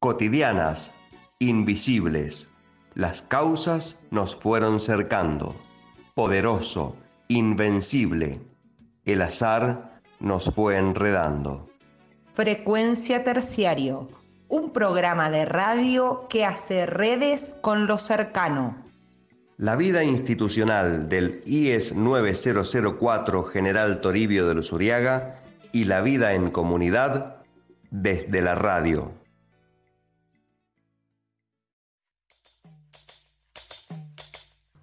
cotidianas, invisibles. Las causas nos fueron cercando. Poderoso, invencible. El azar nos fue enredando. Frecuencia Terciario, un programa de radio que hace redes con lo cercano. La vida institucional del IES 9004 General Toribio de Luzuriaga y la vida en comunidad desde la radio.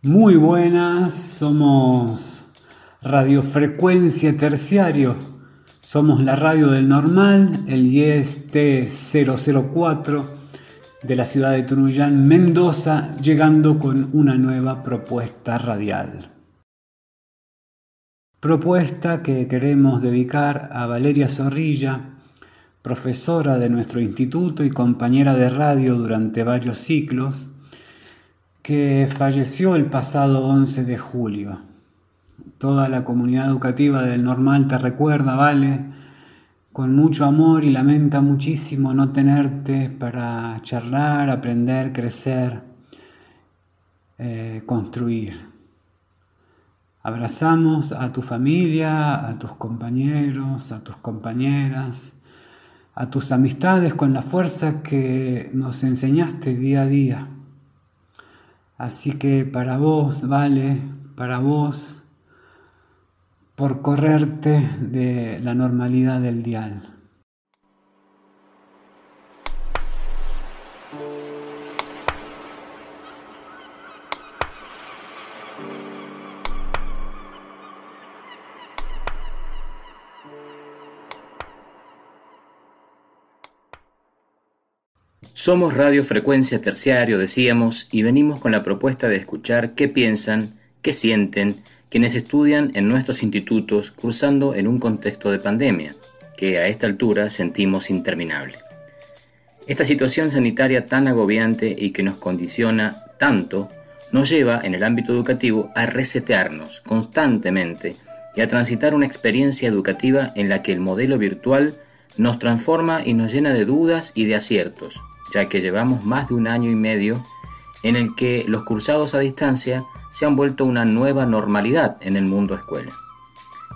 Muy buenas, somos Radio Frecuencia Terciario, somos la radio del Normal, el IES T004 de la ciudad de Tunuyán, Mendoza, llegando con una nueva propuesta radial. Propuesta que queremos dedicar a Valeria Zorrilla, profesora de nuestro instituto y compañera de radio durante varios ciclos, que falleció el pasado 11 de julio. Toda la comunidad educativa del Normal te recuerda, Vale, con mucho amor y lamenta muchísimo no tenerte para charlar, aprender, crecer, construir. Abrazamos a tu familia, a tus compañeros, a tus compañeras, a tus amistades con la fuerza que nos enseñaste día a día. Así que para vos, Vale, para vos, por correrte de la normalidad del dial. Somos Radio Frecuencia Terciario, decíamos, y venimos con la propuesta de escuchar qué piensan, qué sienten quienes estudian en nuestros institutos cursando en un contexto de pandemia, que a esta altura sentimos interminable. Esta situación sanitaria tan agobiante y que nos condiciona tanto, nos lleva en el ámbito educativo a resetearnos constantemente y a transitar una experiencia educativa en la que el modelo virtual nos transforma y nos llena de dudas y de aciertos, ya que llevamos más de 1 año y medio en el que los cursados a distancia se han vuelto una nueva normalidad en el mundo escuela.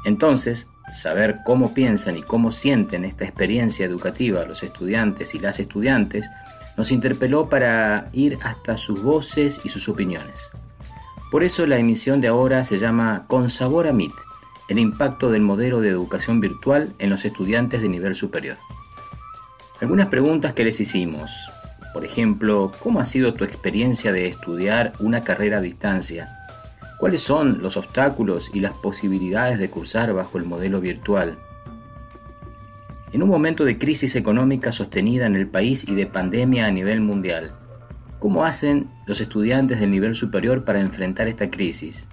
Entonces, saber cómo piensan y cómo sienten esta experiencia educativa los estudiantes y las estudiantes nos interpeló para ir hasta sus voces y sus opiniones. Por eso la emisión de ahora se llama Con Sabor a MIT, el impacto del modelo de educación virtual en los estudiantes de nivel superior. Algunas preguntas que les hicimos. Por ejemplo, ¿cómo ha sido tu experiencia de estudiar una carrera a distancia? ¿Cuáles son los obstáculos y las posibilidades de cursar bajo el modelo virtual? En un momento de crisis económica sostenida en el país y de pandemia a nivel mundial, ¿cómo hacen los estudiantes del nivel superior para enfrentar esta crisis?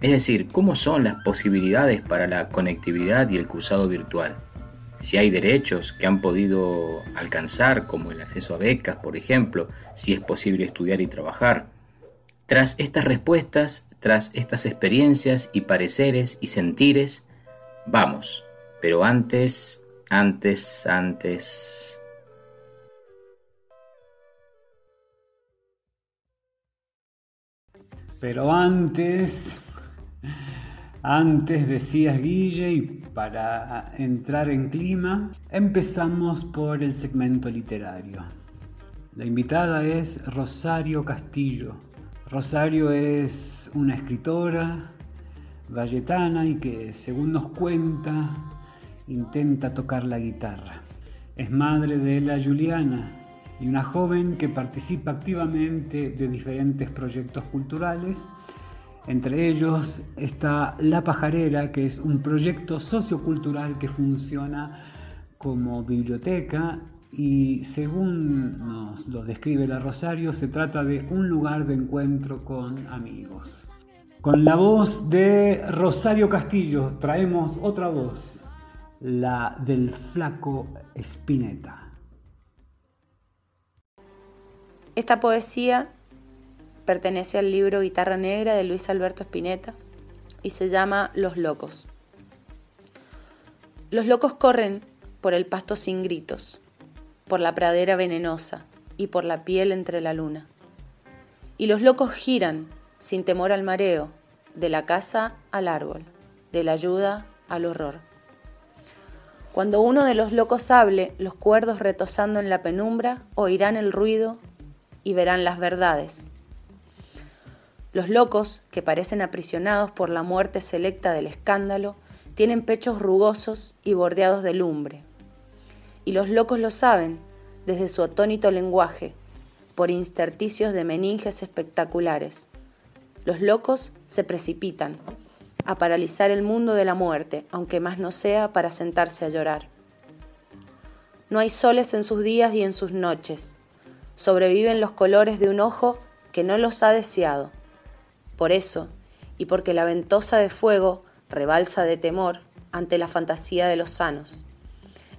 Es decir, ¿cómo son las posibilidades para la conectividad y el cursado virtual? Si hay derechos que han podido alcanzar, como el acceso a becas, por ejemplo, si es posible estudiar y trabajar. Tras estas respuestas, tras estas experiencias y pareceres y sentires, vamos. Pero antes... Pero antes decías, Guille, y para entrar en clima, empezamos por el segmento literario. La invitada es Rosario Castillo. Rosario es una escritora valletana y que, según nos cuenta, intenta tocar la guitarra. Es madre de Ela Juliana y una joven que participa activamente de diferentes proyectos culturales. Entre ellos está La Pajarera, que es un proyecto sociocultural que funciona como biblioteca y, según nos lo describe la Rosario, se trata de un lugar de encuentro con amigos. Con la voz de Rosario Castillo traemos otra voz, la del Flaco Spinetta. Esta poesía pertenece al libro Guitarra Negra de Luis Alberto Spinetta y se llama Los locos. Los locos corren por el pasto sin gritos. por la pradera venenosa y por la piel entre la luna. Y los locos giran, sin temor al mareo, de la casa al árbol, de la ayuda al horror. Cuando uno de los locos hable, los cuerdos retozando en la penumbra oirán el ruido y verán las verdades. Los locos, que parecen aprisionados por la muerte selecta del escándalo, tienen pechos rugosos y bordeados de lumbre. Y los locos lo saben desde su atónito lenguaje, por intersticios de meninges espectaculares. Los locos se precipitan a paralizar el mundo de la muerte, aunque más no sea para sentarse a llorar. No hay soles en sus días y en sus noches. Sobreviven los colores de un ojo que no los ha deseado. Por eso, y porque la ventosa de fuego rebalsa de temor ante la fantasía de los sanos,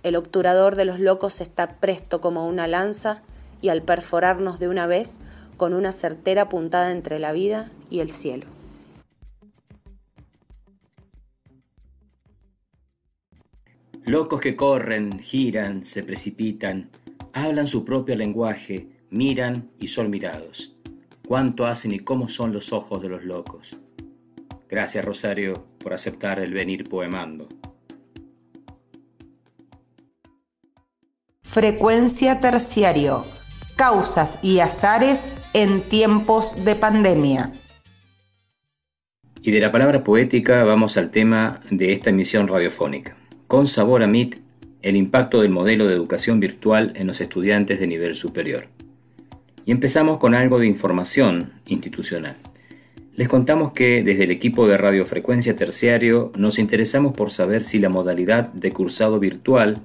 el obturador de los locos está presto como una lanza y al perforarnos de una vez con una certera puntada entre la vida y el cielo. Locos que corren, giran, se precipitan, hablan su propio lenguaje, miran y son mirados. Cuánto hacen y cómo son los ojos de los locos. Gracias, Rosario, por aceptar el venir poemando. Frecuencia Terciario. Causas y azares en tiempos de pandemia. Y de la palabra poética vamos al tema de esta emisión radiofónica. Con sabor a MIT, el impacto del modelo de educación virtual en los estudiantes de nivel superior. Y empezamos con algo de información institucional. Les contamos que desde el equipo de Radiofrecuencia Terciario nos interesamos por saber si la modalidad de cursado virtual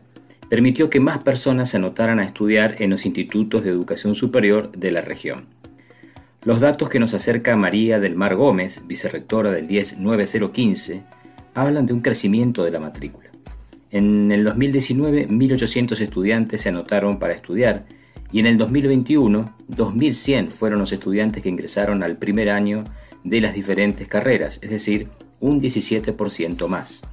permitió que más personas se anotaran a estudiar en los institutos de educación superior de la región. Los datos que nos acerca María del Mar Gómez, vicerrectora del IES 9015, hablan de un crecimiento de la matrícula. En el 2019, 1.800 estudiantes se anotaron para estudiar y en el 2021, 2.100 fueron los estudiantes que ingresaron al primer año de las diferentes carreras, es decir, un 17% más.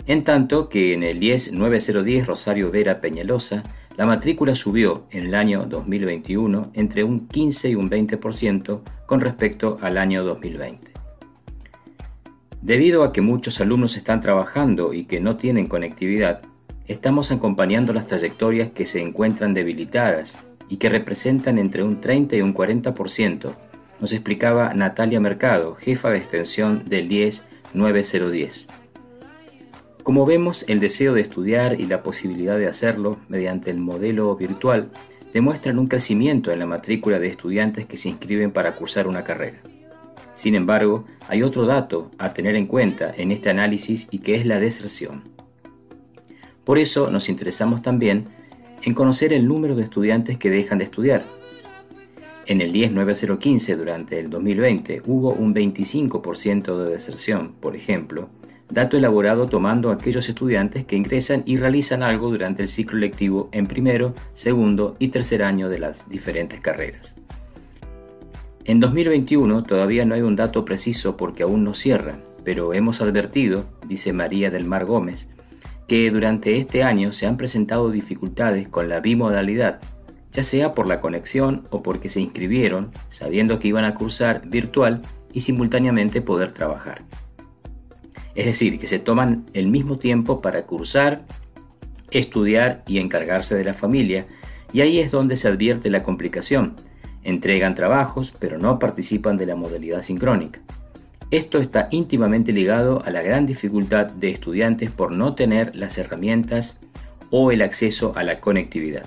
En tanto que en el IES 9010 Rosario Vera Peñalosa, la matrícula subió en el año 2021 entre un 15 y un 20% con respecto al año 2020. Debido a que muchos alumnos están trabajando y que no tienen conectividad, estamos acompañando las trayectorias que se encuentran debilitadas y que representan entre un 30 y un 40%, nos explicaba Natalia Mercado, jefa de extensión del IES 9010. Como vemos, el deseo de estudiar y la posibilidad de hacerlo mediante el modelo virtual demuestran un crecimiento en la matrícula de estudiantes que se inscriben para cursar una carrera. Sin embargo, hay otro dato a tener en cuenta en este análisis y que es la deserción. Por eso nos interesamos también en conocer el número de estudiantes que dejan de estudiar. En el IES 9015 durante el 2020 hubo un 25% de deserción, por ejemplo, dato elaborado tomando a aquellos estudiantes que ingresan y realizan algo durante el ciclo lectivo en primero, segundo y tercer año de las diferentes carreras. En 2021 todavía no hay un dato preciso porque aún no cierra, pero hemos advertido, dice María del Mar Gómez, que durante este año se han presentado dificultades con la bimodalidad, ya sea por la conexión o porque se inscribieron sabiendo que iban a cursar virtual y simultáneamente poder trabajar. Es decir, que se toman el mismo tiempo para cursar, estudiar y encargarse de la familia, y ahí es donde se advierte la complicación. Entregan trabajos, pero no participan de la modalidad sincrónica. Esto está íntimamente ligado a la gran dificultad de estudiantes por no tener las herramientas o el acceso a la conectividad.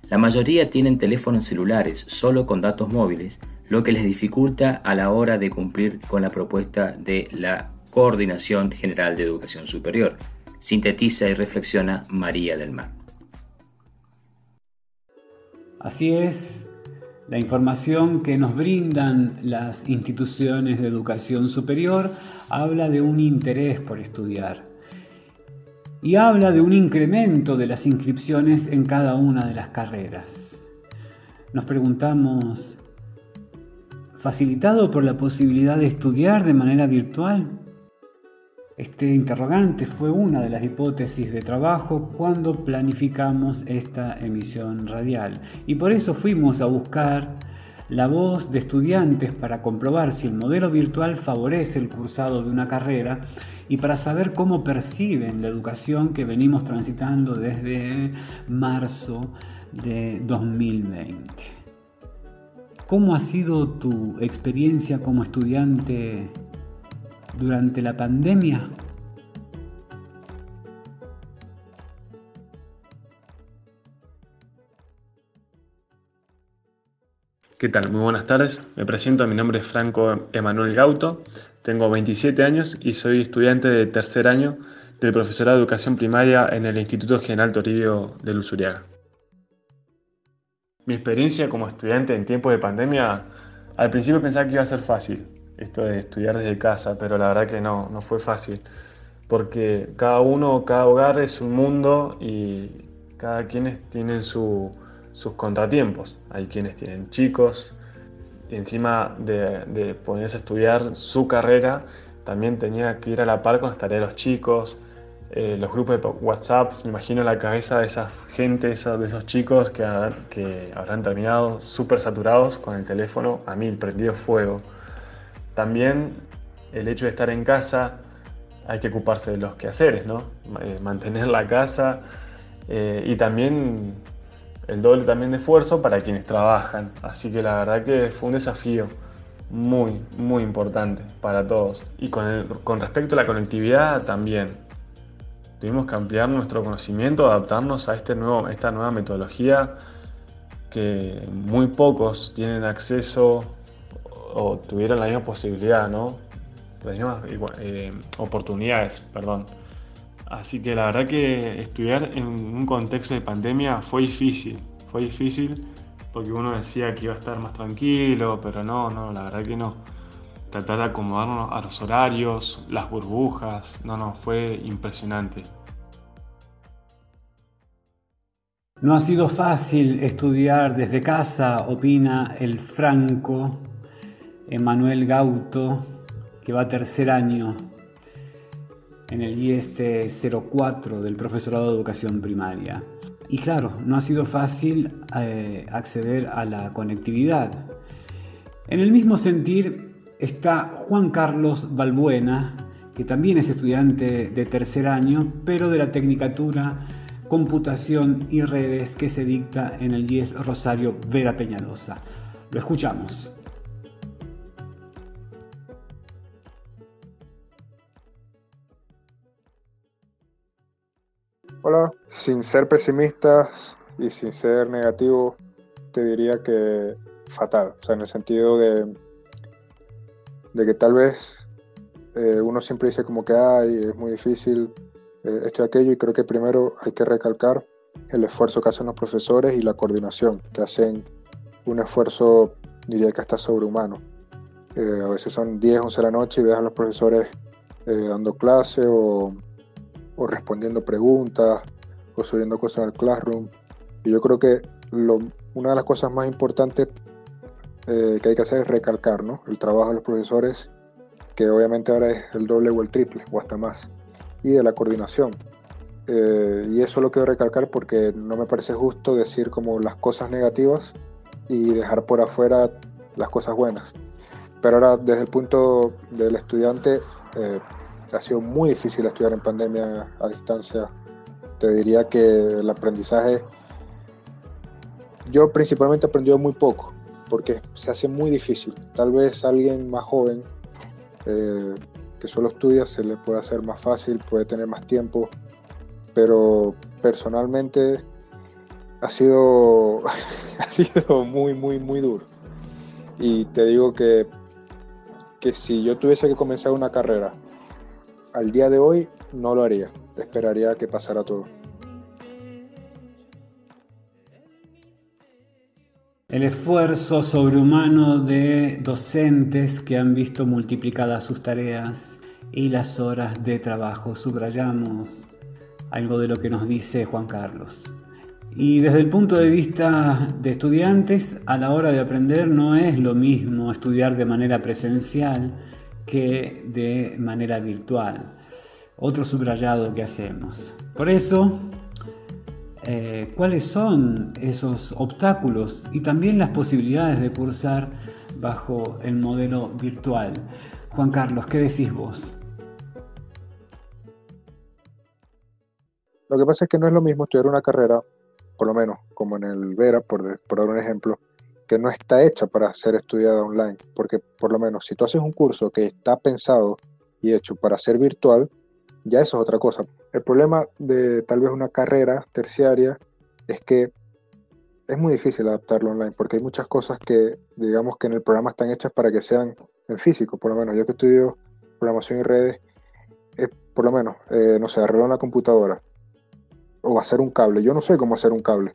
La mayoría tienen teléfonos celulares solo con datos móviles, lo que les dificulta a la hora de cumplir con la propuesta de la Coordinación General de Educación Superior, sintetiza y reflexiona María del Mar. Así es, la información que nos brindan las instituciones de educación superior habla de un interés por estudiar y habla de un incremento de las inscripciones en cada una de las carreras. Nos preguntamos, ¿facilitado por la posibilidad de estudiar de manera virtual? Este interrogante fue una de las hipótesis de trabajo cuando planificamos esta emisión radial, y por eso fuimos a buscar la voz de estudiantes para comprobar si el modelo virtual favorece el cursado de una carrera y para saber cómo perciben la educación que venimos transitando desde marzo de 2020. ¿Cómo ha sido tu experiencia como estudiante durante la pandemia? ¿Qué tal? Muy buenas tardes. Me presento, mi nombre es Franco Emanuel Gauto, tengo 27 años y soy estudiante de tercer año del profesorado de educación primaria en el Instituto General Toribio de Luzuriaga. Mi experiencia como estudiante en tiempos de pandemia, al principio pensaba que iba a ser fácil, esto de estudiar desde casa, pero la verdad que no fue fácil, porque cada hogar es un mundo y cada quien tiene sus contratiempos. Hay quienes tienen chicos, y encima de ponerse a estudiar su carrera, también tenía que ir a la par con las tareas de los chicos, los grupos de WhatsApp. Me imagino la cabeza de esa gente, de esos chicos que habrán terminado súper saturados con el teléfono a 1000, prendido fuego. También el hecho de estar en casa, hay que ocuparse de los quehaceres, ¿no? Mantener la casa y también el doble también de esfuerzo para quienes trabajan. Así que la verdad que fue un desafío muy, muy importante para todos. Y con respecto a la conectividad también. Tuvimos que ampliar nuestro conocimiento, adaptarnos a esta nueva metodología que muy pocos tienen acceso o tuvieron la misma posibilidad, ¿no? Las mismas oportunidades, perdón. Así que la verdad que estudiar en un contexto de pandemia fue difícil porque uno decía que iba a estar más tranquilo, pero no, la verdad que no. Tratar de acomodarnos a los horarios, las burbujas, fue impresionante. No ha sido fácil estudiar desde casa, opina el Franco Emanuel Gauto, que va a tercer año en el IES 04 del profesorado de educación primaria. Y claro, no ha sido fácil acceder a la conectividad. En el mismo sentir está Juan Carlos Balbuena, que también es estudiante de tercer año, pero de la Tecnicatura Computación y Redes que se dicta en el IES Rosario Vera Peñalosa. Lo escuchamos. Hola, sin ser pesimista y sin ser negativo, te diría que fatal, o sea, en el sentido de que tal vez uno siempre dice como que es muy difícil esto y aquello, y creo que primero hay que recalcar el esfuerzo que hacen los profesores y la coordinación, que hacen un esfuerzo, diría que hasta sobrehumano. A veces son 10, 11 de la noche y ves a los profesores dando clase o respondiendo preguntas o subiendo cosas al Classroom. Y yo creo que una de las cosas más importantes que hay que hacer es recalcar, ¿no?, el trabajo de los profesores, que obviamente ahora es el doble o el triple o hasta más, y de la coordinación. Y eso lo quiero recalcar porque no me parece justo decir como las cosas negativas y dejar por afuera las cosas buenas. Pero ahora, desde el punto del estudiante, ha sido muy difícil estudiar en pandemia a distancia. Te diría que el aprendizaje, yo principalmente he aprendido muy poco, porque se hace muy difícil. Tal vez a alguien más joven que solo estudia se le puede hacer más fácil, puede tener más tiempo, pero personalmente ha sido muy, muy, muy duro. Y te digo que si yo tuviese que comenzar una carrera al día de hoy, no lo haría. Esperaría que pasara todo. El esfuerzo sobrehumano de docentes que han visto multiplicadas sus tareas y las horas de trabajo. Subrayamos algo de lo que nos dice Juan Carlos. Y desde el punto de vista de estudiantes, a la hora de aprender no es lo mismo estudiar de manera presencial que de manera virtual. otro subrayado que hacemos. Por eso, ¿cuáles son esos obstáculos y también las posibilidades de cursar bajo el modelo virtual? Juan Carlos, ¿qué decís vos? Lo que pasa es que no es lo mismo estudiar una carrera, por lo menos como en el Vera, por dar un ejemplo, que no está hecha para ser estudiada online, porque por lo menos si tú haces un curso que está pensado y hecho para ser virtual, ya eso es otra cosa. El problema de tal vez una carrera terciaria es que es muy difícil adaptarlo online, porque hay muchas cosas que digamos que en el programa están hechas para que sean en físico, por lo menos yo que estudio programación y redes, por lo menos, no sé, arreglar una computadora o hacer un cable, yo no sé cómo hacer un cable.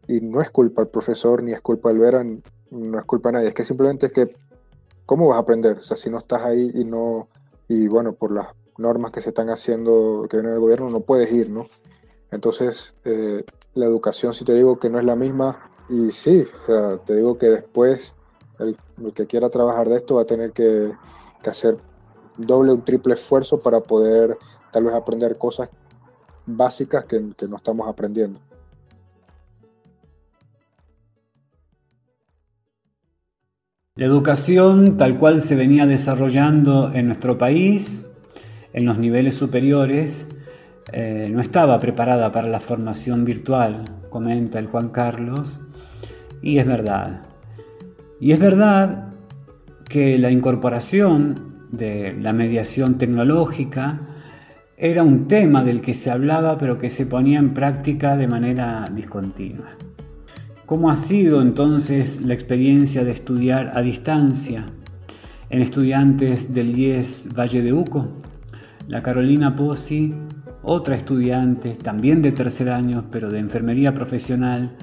Y no es culpa del profesor, ni es culpa del Vera, no es culpa de nadie. Es que simplemente es que, ¿cómo vas a aprender? O sea, si no estás ahí y bueno, por las normas que se están haciendo, que viene del gobierno, no puedes ir, ¿no? Entonces, la educación, si te digo que no es la misma, y sí, o sea, te digo que después el que quiera trabajar de esto va a tener que hacer doble o triple esfuerzo para poder tal vez aprender cosas básicas que no estamos aprendiendo. La educación tal cual se venía desarrollando en nuestro país, en los niveles superiores, no estaba preparada para la formación virtual, comenta el Juan Carlos, y es verdad. Y es verdad que la incorporación de la mediación tecnológica era un tema del que se hablaba pero que se ponía en práctica de manera discontinua. ¿Cómo ha sido entonces la experiencia de estudiar a distancia en estudiantes del IES Valle de Uco? La Carolina Pozzi, otra estudiante también de tercer año pero de enfermería profesional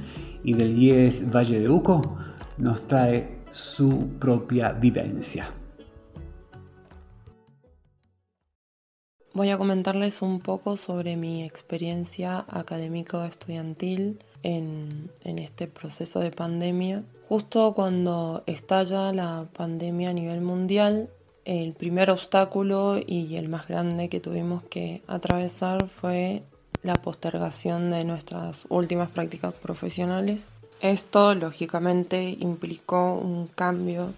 y del IES Valle de Uco, nos trae su propia vivencia. Voy a comentarles un poco sobre mi experiencia académico-estudiantil en este proceso de pandemia. Justo cuando estalla la pandemia a nivel mundial, el primer obstáculo y el más grande que tuvimos que atravesar fue la postergación de nuestras últimas prácticas profesionales. Esto, lógicamente, implicó un cambio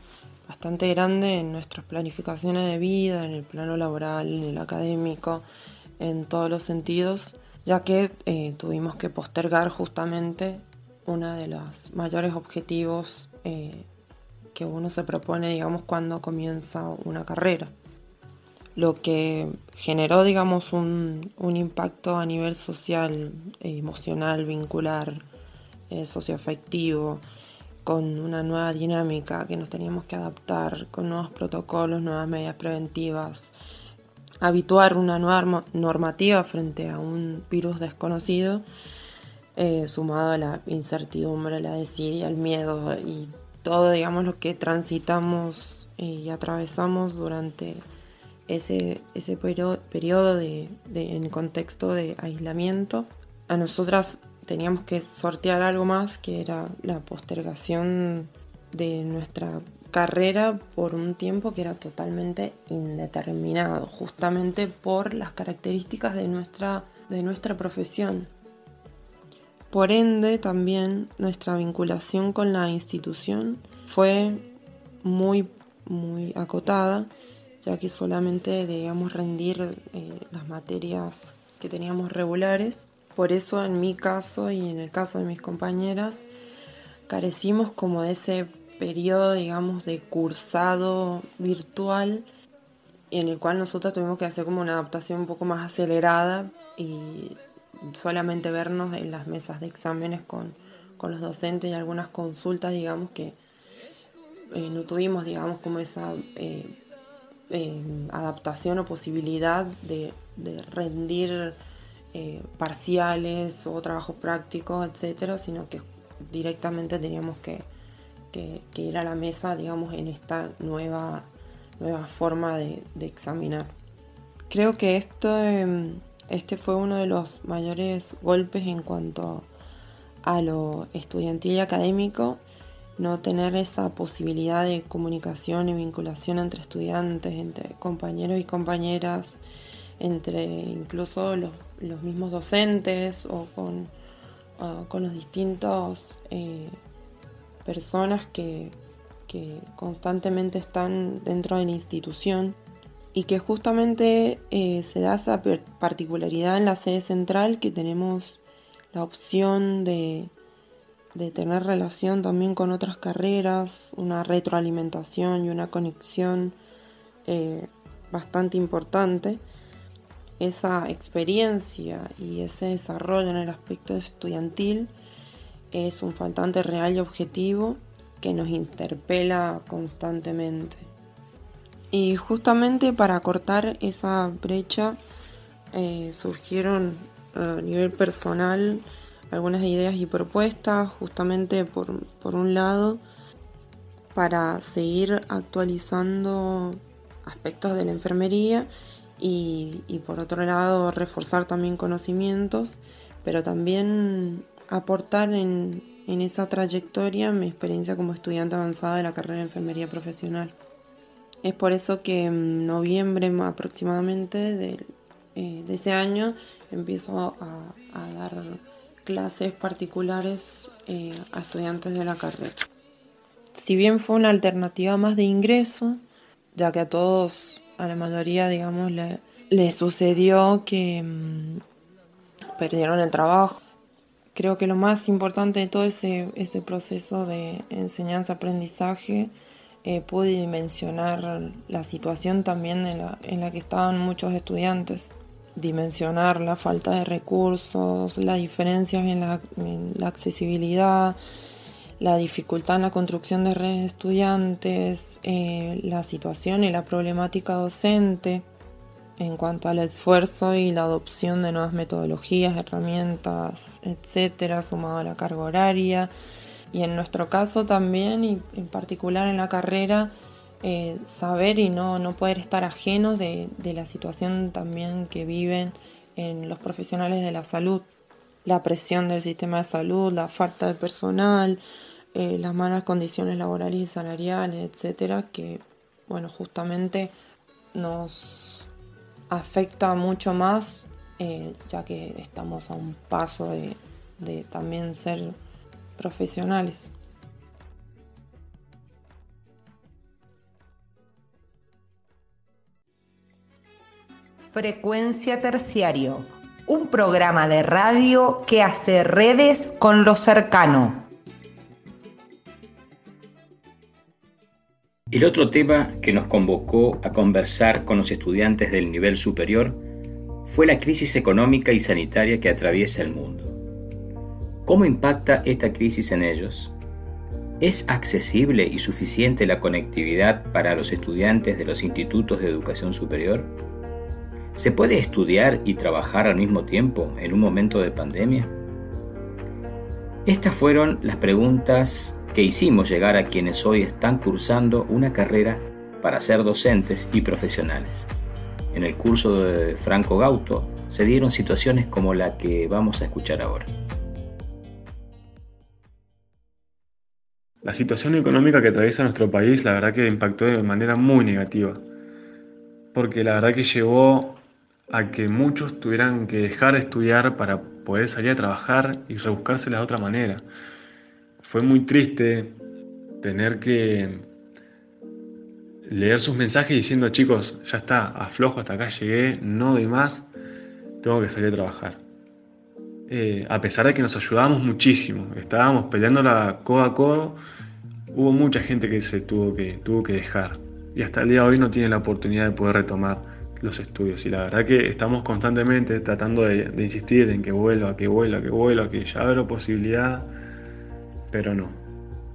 bastante grande en nuestras planificaciones de vida, en el plano laboral, en el académico, en todos los sentidos, ya que tuvimos que postergar justamente uno de los mayores objetivos que uno se propone, digamos, cuando comienza una carrera. Lo que generó, digamos, un impacto a nivel social, emocional, vincular, socioafectivo, con una nueva dinámica que nos teníamos que adaptar, con nuevos protocolos, nuevas medidas preventivas, habituar una nueva normativa frente a un virus desconocido, sumado a la incertidumbre, la desidia, el miedo y todo, digamos, lo que transitamos y atravesamos durante ese periodo en contexto de aislamiento. A nosotras teníamos que sortear algo más, que era la postergación de nuestra carrera por un tiempo que era totalmente indeterminado, justamente por las características de nuestra profesión. Por ende, también nuestra vinculación con la institución fue muy, muy acotada, ya que solamente debíamos rendir las materias que teníamos regulares. Por eso, en mi caso y en el caso de mis compañeras, carecimos como de ese periodo, digamos, de cursado virtual, en el cual nosotros tuvimos que hacer como una adaptación un poco más acelerada y solamente vernos en las mesas de exámenes con los docentes y algunas consultas, digamos, que no tuvimos, digamos, como esa adaptación o posibilidad de rendir parciales o trabajos prácticos, etcétera, sino que directamente teníamos que ir a la mesa, digamos, en esta nueva forma de examinar. Creo que este fue uno de los mayores golpes en cuanto a lo estudiantil y académico, no tener esa posibilidad de comunicación y vinculación entre estudiantes, entre compañeros y compañeras, entre incluso los mismos docentes o con los distintos personas que constantemente están dentro de la institución, y que justamente se da esa particularidad en la sede central, que tenemos la opción de tener relación también con otras carreras, una retroalimentación y una conexión bastante importante. Esa experiencia y ese desarrollo en el aspecto estudiantil es un faltante real y objetivo que nos interpela constantemente. Y justamente para cortar esa brecha surgieron a nivel personal algunas ideas y propuestas, justamente por un lado, para seguir actualizando aspectos de la enfermería y por otro lado reforzar también conocimientos, pero también aportar en esa trayectoria mi experiencia como estudiante avanzada de la carrera de enfermería profesional. Es por eso que en noviembre aproximadamente de ese año empiezo a dar clases particulares a estudiantes de la carrera. Si bien fue una alternativa más de ingreso, ya que a la mayoría, digamos, le sucedió que perdieron el trabajo. Creo que lo más importante de todo ese proceso de enseñanza-aprendizaje, pude dimensionar la situación también en la que estaban muchos estudiantes. Dimensionar la falta de recursos, las diferencias en la accesibilidad, la dificultad en la construcción de redes de estudiantes, la situación y la problemática docente en cuanto al esfuerzo y la adopción de nuevas metodologías, herramientas, etcétera, sumado a la carga horaria. Y en nuestro caso también, y en particular en la carrera, saber y no poder estar ajenos de la situación también que viven en los profesionales de la salud. La presión del sistema de salud, la falta de personal, las malas condiciones laborales y salariales, etcétera, que justamente nos afecta mucho más, ya que estamos a un paso de también ser profesionales. Frecuencia Terciario, un programa de radio que hace redes con lo cercano. El otro tema que nos convocó a conversar con los estudiantes del nivel superior fue la crisis económica y sanitaria que atraviesa el mundo. ¿Cómo impacta esta crisis en ellos? ¿Es accesible y suficiente la conectividad para los estudiantes de los institutos de educación superior? ¿Se puede estudiar y trabajar al mismo tiempo en un momento de pandemia? Estas fueron las preguntas que hicimos llegar a quienes hoy están cursando una carrera para ser docentes y profesionales. En el curso de Franco Gauto se dieron situaciones como la que vamos a escuchar ahora. La situación económica que atraviesa nuestro país, la verdad que impactó de manera muy negativa, porque la verdad que llevó a que muchos tuvieran que dejar de estudiar para poder salir a trabajar y rebuscársela de otra manera. Fue muy triste tener que leer sus mensajes diciendo: chicos, ya está, aflojo, hasta acá llegué, no doy más, tengo que salir a trabajar. A pesar de que nos ayudábamos muchísimo, estábamos peleándola codo a codo, hubo mucha gente que se tuvo que dejar, y hasta el día de hoy no tiene la oportunidad de poder retomar los estudios. Y la verdad que estamos constantemente tratando de insistir en que vuelva, que ya habrá posibilidad, pero no.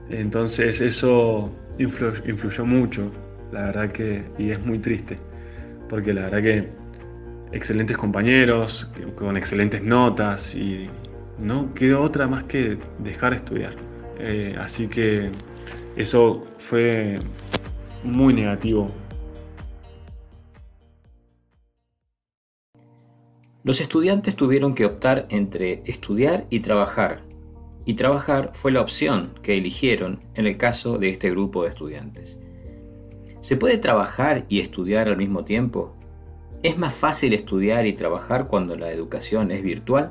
Entonces eso influyó mucho, la verdad que, y es muy triste, porque la verdad que excelentes compañeros, con excelentes notas, y no quedó otra más que dejar de estudiar. Así que eso fue muy negativo. Los estudiantes tuvieron que optar entre estudiar y trabajar fue la opción que eligieron en el caso de este grupo de estudiantes. ¿Se puede trabajar y estudiar al mismo tiempo? ¿Es más fácil estudiar y trabajar cuando la educación es virtual?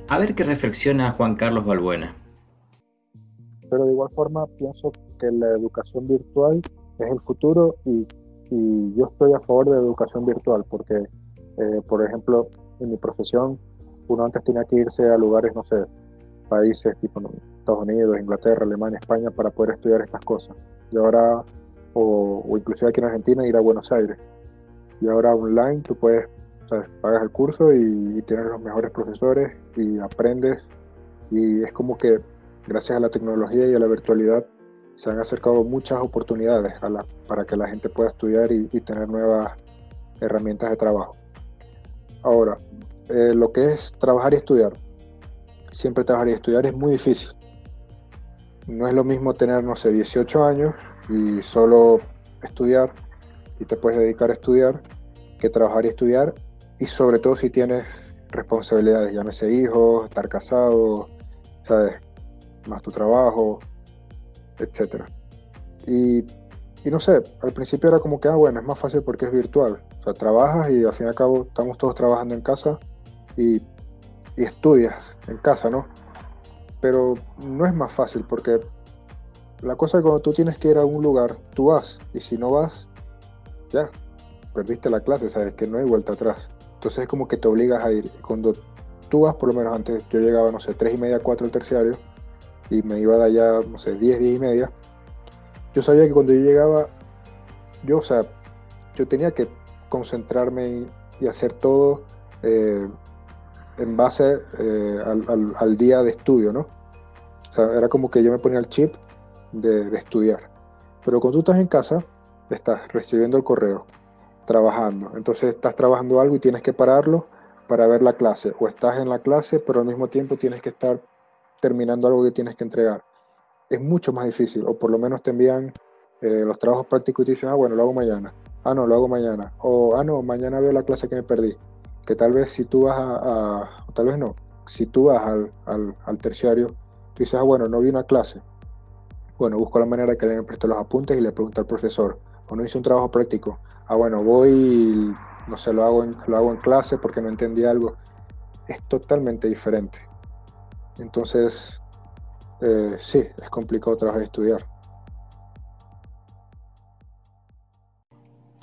A ver qué reflexiona Juan Carlos Balbuena. Pero de igual forma pienso que la educación virtual es el futuro y yo estoy a favor de la educación virtual porque, por ejemplo, en mi profesión, uno antes tenía que irse a lugares, no sé, países tipo Estados Unidos, Inglaterra, Alemania, España para poder estudiar estas cosas. Y ahora, o inclusive aquí en Argentina, ir a Buenos Aires. Y ahora online tú puedes, o sea, pagas el curso y tienes los mejores profesores y aprendes. Y es como que gracias a la tecnología y a la virtualidad se han acercado muchas oportunidades para que la gente pueda estudiar y tener nuevas herramientas de trabajo. Ahora, lo que es trabajar y estudiar, siempre trabajar y estudiar es muy difícil. No es lo mismo tener, no sé, 18 años y solo estudiar y te puedes dedicar a estudiar que trabajar y estudiar, y sobre todo si tienes responsabilidades, llámese hijos, estar casado, ¿sabes? Más tu trabajo, etcétera. Y no sé, al principio era como que, bueno, es más fácil porque es virtual. O sea, trabajas y al fin y al cabo estamos todos trabajando en casa y estudias en casa, ¿no? Pero no es más fácil porque la cosa es que cuando tú tienes que ir a un lugar, tú vas, y si no vas, ya, perdiste la clase, sabes que no hay vuelta atrás. Entonces es como que te obligas a ir. Y cuando tú vas, por lo menos antes, yo llegaba, no sé, 3:30, 4 al terciario, y me iba de allá, no sé, 10:30. Yo sabía que cuando yo llegaba, o sea, yo tenía que concentrarme y hacer todo en base al día de estudio, ¿no? O sea, era como que yo me ponía el chip de estudiar. Pero cuando tú estás en casa, estás recibiendo el correo, trabajando. Entonces estás trabajando algo y tienes que pararlo para ver la clase. O estás en la clase, pero al mismo tiempo tienes que estar terminando algo que tienes que entregar. Es mucho más difícil, o por lo menos te envían los trabajos prácticos y te dicen, bueno, lo hago mañana. No, lo hago mañana. O, no, mañana veo la clase que me perdí. Que tal vez si tú vas o tal vez no, si tú vas al terciario, tú dices, bueno, no vi una clase. Bueno, busco la manera de que alguien me preste los apuntes y le pregunto al profesor, o no hice un trabajo práctico. Bueno, voy y, no sé, lo hago en clase porque no entendí algo. Es totalmente diferente. Entonces, sí, es complicado trabajar y estudiar.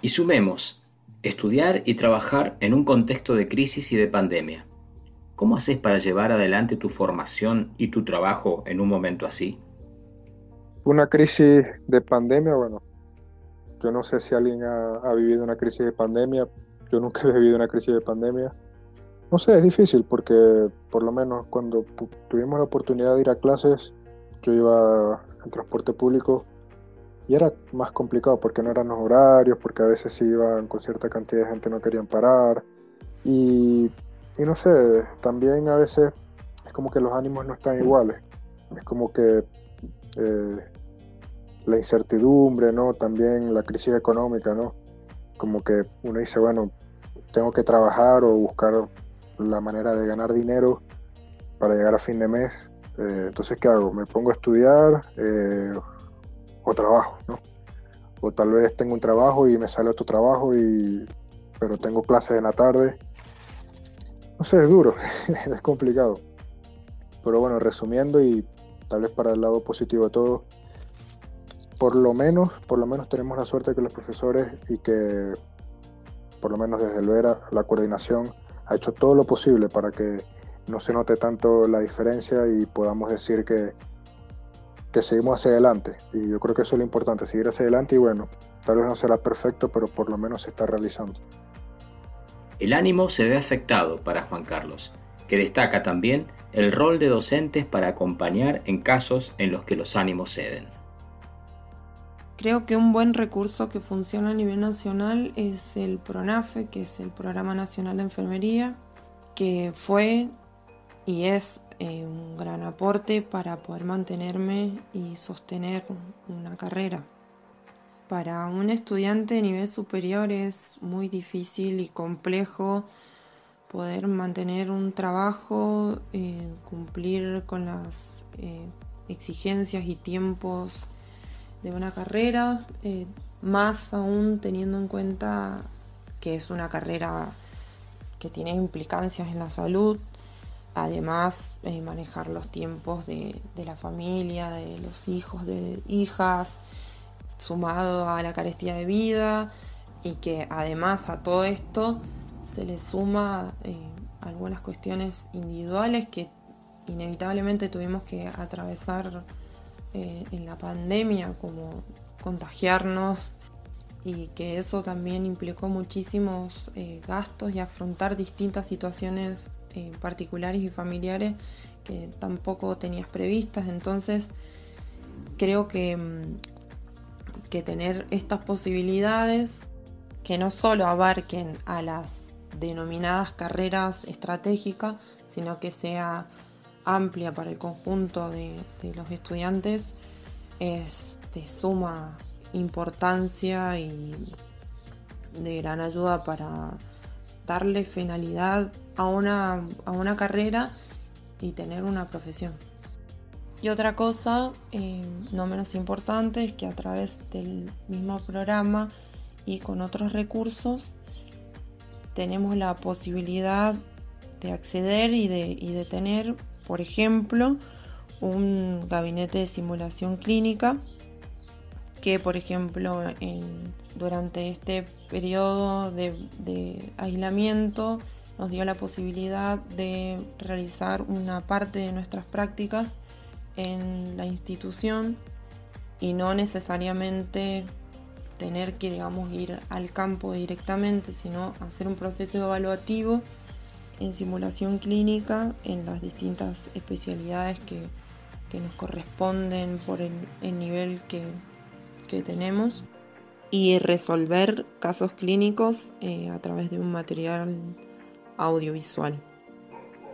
Y sumemos, estudiar y trabajar en un contexto de crisis y de pandemia. ¿Cómo haces para llevar adelante tu formación y tu trabajo en un momento así? Una crisis de pandemia, bueno, yo no sé si alguien ha vivido una crisis de pandemia. Yo nunca he vivido una crisis de pandemia. No sé, es difícil porque por lo menos cuando tuvimos la oportunidad de ir a clases, yo iba en transporte público y era más complicado porque no eran los horarios, porque a veces si iban con cierta cantidad de gente no querían parar y no sé, también a veces es como que los ánimos no están iguales. Es como que la incertidumbre, ¿no? También la crisis económica, ¿no? Como que uno dice, bueno, tengo que trabajar o buscar la manera de ganar dinero para llegar a fin de mes. Entonces, ¿qué hago? ¿Me pongo a estudiar o trabajo, ¿no? O tal vez tengo un trabajo y me sale otro trabajo, pero tengo clases en la tarde. No sé, es duro, es complicado. Pero bueno, resumiendo y tal vez para el lado positivo de todo, por lo menos tenemos la suerte de que los profesores y que por lo menos desde el VERA, la coordinación ha hecho todo lo posible para que no se note tanto la diferencia y podamos decir que seguimos hacia adelante. Y yo creo que eso es lo importante, seguir hacia adelante y bueno, tal vez no será perfecto, pero por lo menos se está realizando. El ánimo se ve afectado para Juan Carlos, que destaca también el rol de docentes para acompañar en casos en los que los ánimos ceden. Creo que un buen recurso que funciona a nivel nacional es el PRONAFE, que es el Programa Nacional de Enfermería, que fue y es un gran aporte para poder mantenerme y sostener una carrera. Para un estudiante de nivel superior es muy difícil y complejo poder mantener un trabajo, cumplir con las exigencias y tiempos de una carrera, más aún teniendo en cuenta que es una carrera que tiene implicancias en la salud. Además, manejar los tiempos de la familia, de los hijos, de hijas, sumado a la carestía de vida, y que además a todo esto se le suma algunas cuestiones individuales que inevitablemente tuvimos que atravesar en la pandemia, como contagiarnos, y que eso también implicó muchísimos gastos y afrontar distintas situaciones particulares y familiares que tampoco tenías previstas. Entonces creo que tener estas posibilidades que no solo abarquen a las denominadas carreras estratégicas, sino que sea amplia para el conjunto de los estudiantes, es de suma importancia y de gran ayuda para darle finalidad a una carrera y tener una profesión. Y otra cosa, no menos importante, es que a través del mismo programa y con otros recursos tenemos la posibilidad de acceder y de tener, por ejemplo, un gabinete de simulación clínica que, por ejemplo, durante este periodo de aislamiento nos dio la posibilidad de realizar una parte de nuestras prácticas en la institución y no necesariamente tener que, digamos, ir al campo directamente, sino hacer un proceso evaluativo en simulación clínica en las distintas especialidades que nos corresponden por el nivel que tenemos, y resolver casos clínicos a través de un material audiovisual.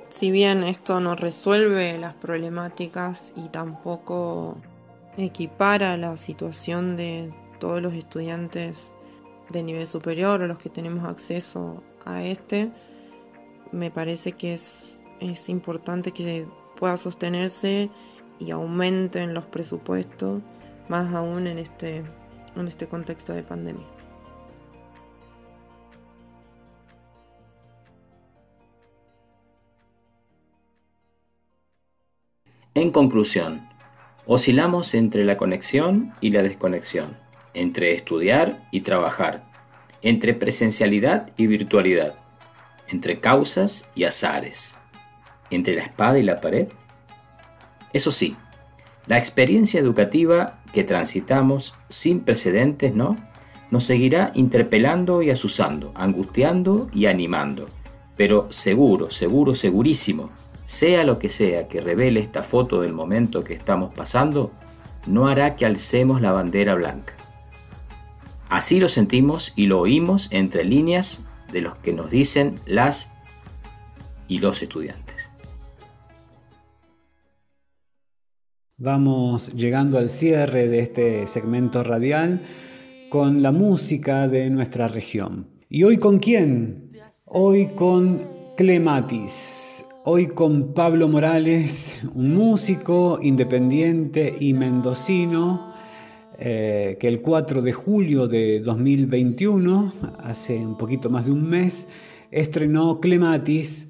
Si bien esto no resuelve las problemáticas y tampoco equipara la situación de todos los estudiantes de nivel superior o los que tenemos acceso a me parece que es importante que pueda sostenerse y aumenten los presupuestos, más aún en este contexto de pandemia. En conclusión, oscilamos entre la conexión y la desconexión, entre estudiar y trabajar, entre presencialidad y virtualidad, entre causas y azares, entre la espada y la pared. Eso sí, la experiencia educativa que transitamos sin precedentes, nos seguirá interpelando y azuzando, angustiando y animando, pero segurísimo, sea lo que sea que revele esta foto del momento que estamos pasando, no hará que alcemos la bandera blanca. Así lo sentimos y lo oímos entre líneas de los que nos dicen las y los estudiantes. Vamos llegando al cierre de este segmento radial con la música de nuestra región. ¿Y hoy con quién? Hoy con Clematis. Hoy con Pablo Morales, un músico independiente y mendocino que el 4 de julio de 2021, hace un poquito más de un mes, estrenó Clematis,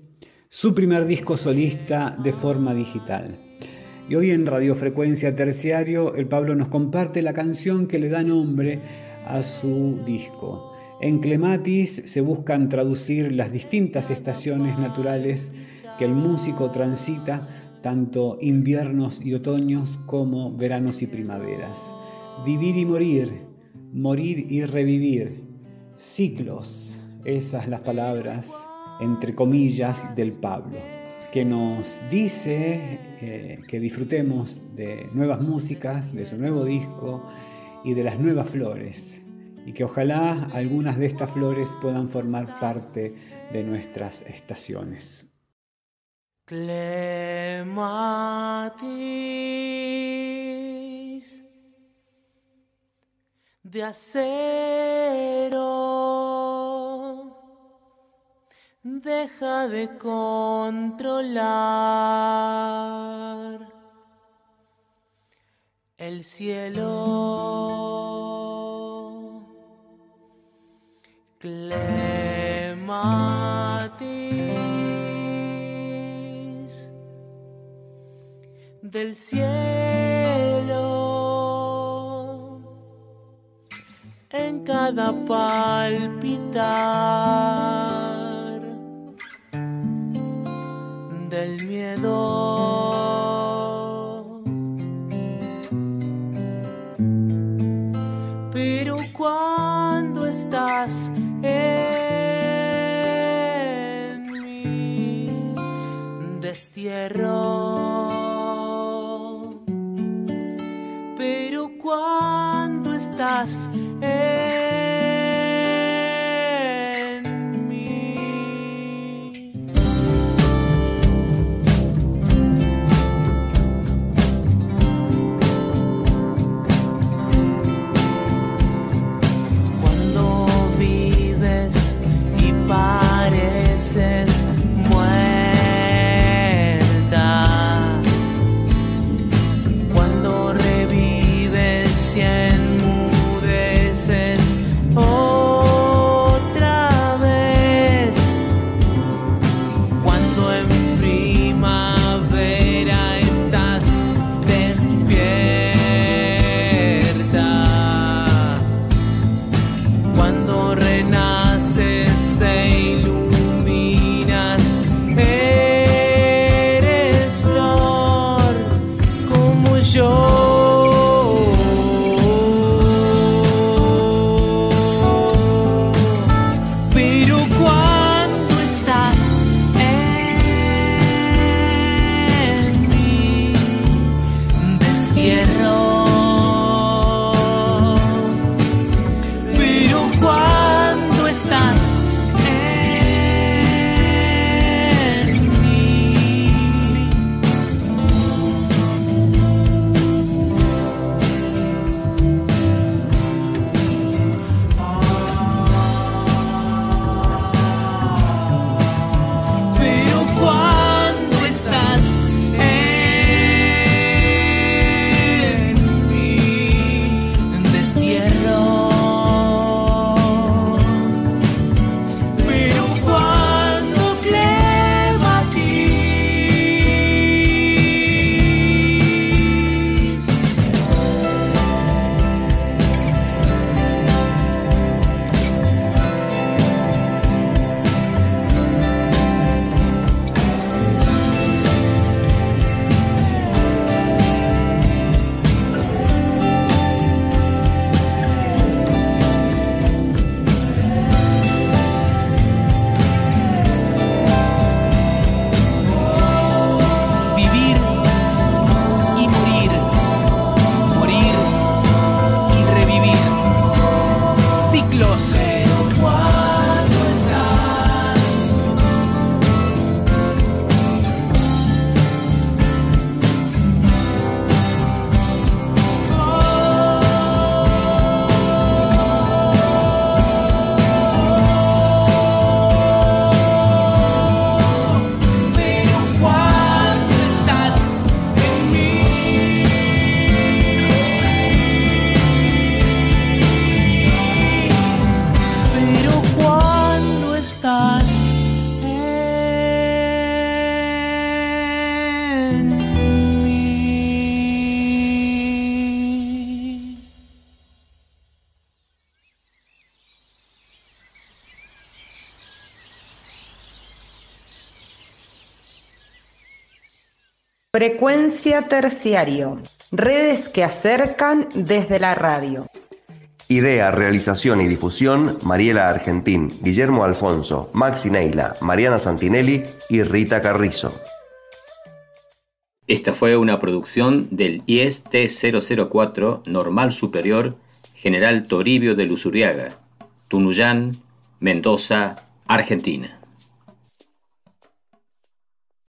su primer disco solista de forma digital. Y hoy en Radiofrecuencia Terciario, el Pablo nos comparte la canción que le da nombre a su disco. En Clematis se buscan traducir las distintas estaciones naturales que el músico transita, tanto inviernos y otoños como veranos y primaveras. Vivir y morir, morir y revivir, ciclos, esas las palabras, entre comillas, del Pablo, que nos dice que disfrutemos de nuevas músicas, de su nuevo disco y de las nuevas flores, y que ojalá algunas de estas flores puedan formar parte de nuestras estaciones. Clematis de acero, deja de controlar el cielo. del cielo, en cada palpitar del miedo. Pero cuando estás en mi destierro, pero cuando estás en mí, cuando vives y pareces muerta, cuando revives y enmudeces otra vez, cuando en primavera estás despierta, cuando renaces e iluminas, eres flor como yo. Pero cuando estás en mi destierro, pero cuando estás en mí, pero cuando estás en mi destierro, pero cuando clematís, vivir y morir, morir y revivir, ciclos. Pero cuando estás pero cuando estás en mí, pero cuando estás en mí. Frecuencia Terciario. Redes que acercan desde la radio. Idea, realización y difusión, Mariela Argentín, Guillermo Alfonso, Maxi Neila, Mariana Santinelli y Rita Carrizo. Esta fue una producción del IES T004 Normal Superior General Toribio de Luzuriaga, Tunuyán, Mendoza, Argentina.